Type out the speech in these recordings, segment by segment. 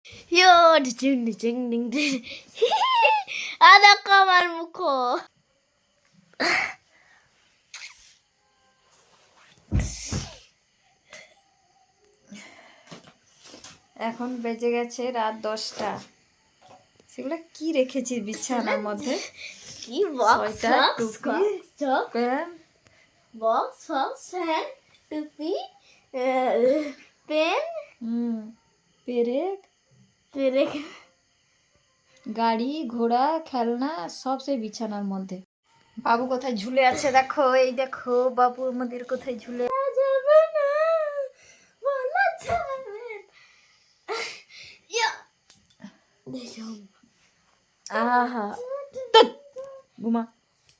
Yo, ding ding ding ding ding. Ada kamar muko. এখন বেজে গেছে রাত 10টা। সেগুলো কি রেখেছিস বিছানার মধ্যে? কি box, সোয়েটার, socks, টুপি, socks, pant, box, socks, pen, টুপি, পেন, পেরেক, পেরেক। গাড়ি ঘোড়া খেলনা সব সেই বিছানার মধ্যে। বাবু কোথায় ঝুলে আছে দেখো, এই দেখো বাবু আমাদের কোথায় ঝুলে। যাবে না, বলা যাবে না। ইয়া, দেখো। আহা ধ্যাৎ, ঘুমা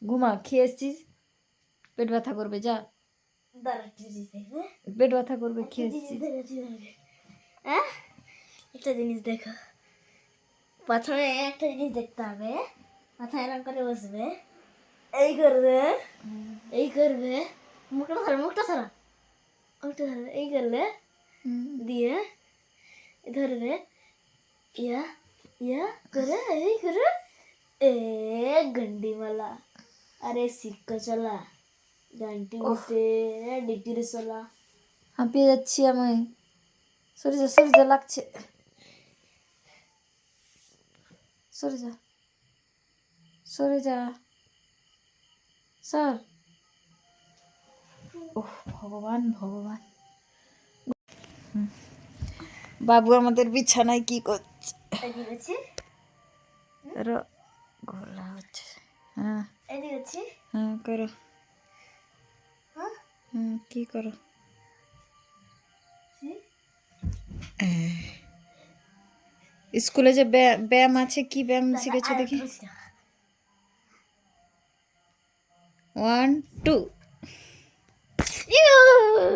ঘুমা, খেয়ে এসছিস, পেট ব্যথা করবে, যা দাঁড়া, একটা জিনিস দেখবে। পেট ব্যথা করবে, খেয়ে এসছিস। হ্যাঁ, একটা জিনিস দেখো। প্রথমে একটা জিনিস দেখতে হবে, মাথায় এরকম করে বসবে, এই করবে, এই করবে, মুখটা ধরো, মুখটা ধরো, মুখটা ধরো, এই করলে দিয়ে ধরবে, ইয়া ইয়া করে, এই করে, এ গন্ডি মালা, আরে সিক্কা চলা, গান্টি উঠে ডিগ্রি চলা। হাঁপিয়ে যাচ্ছি আমি, সরে যা সরে যা, লাগছে, সরে যা সরে যা, স্যার। ওহ ভগবান ভগবান। বাবু আমাদের বিছানায় কি করছে? ঘোলা হচ্ছে। হ্যাঁ হ্যাঁ করো, কি করো? স্কুলে যে ব্যায়াম আছে, কি ব্যায়াম শিখেছো দেখি? 1 2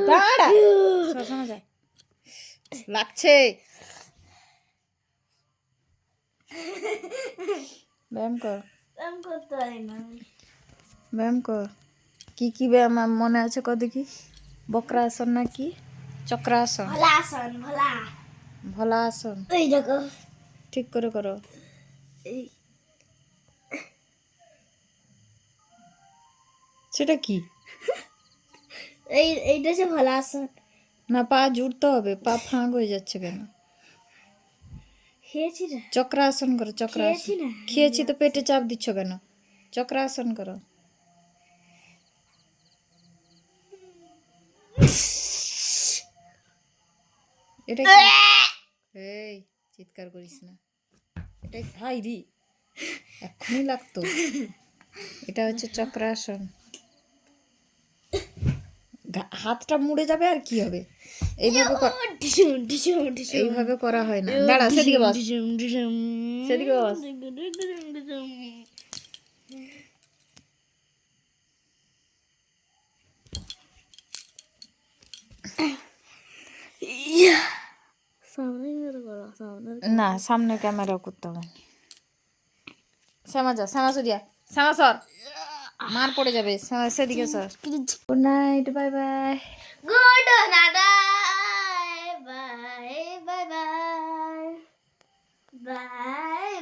দাঁড়া, শোনা যায়, লাগছে। ব্যায়াম কর, ব্যায়াম করতে পারি না। ব্যায়াম কর। কি কি ব্যায়াম মনে আছে কর দেখি? বক্রাসন না কি চক্রাসন? ভোলা আসন, ভোলা। ভোলা আসন। এই দেখো, ঠিক করে করো। এই সেটা কি? এইটা হচ্ছে ভোলা আসন। না, পা জুড়তে হবে, পা ফাঁক হয়ে যাচ্ছে কেন? খেয়েছি না, চক্রাসন করো, চক্রাসন। খেয়েছি না। খেয়েছি তো পেটে চাপ দিচ্ছ কেন? চক্রাসন করো। এটা কি? এই চিৎকার করিস না, এটা হাই রি, এক্ষুনি লাগতো। এটা হচ্ছে চক্রাসন। হাতটা মুড়ে যাবে আর কি হবে? এইভাবে এইভাবে করা হয় না। দাঁড়া, সেদিকে বস, সেদিকে বস। না, সামনে ক্যামেরা করতে হবে। শ্যামা যা, শ্যামা সরিয়া, শ্যামা সর, মার পড়ে যাবে। সেদিকে সর। Good night, bye bye. Good night, bye bye bye bye bye.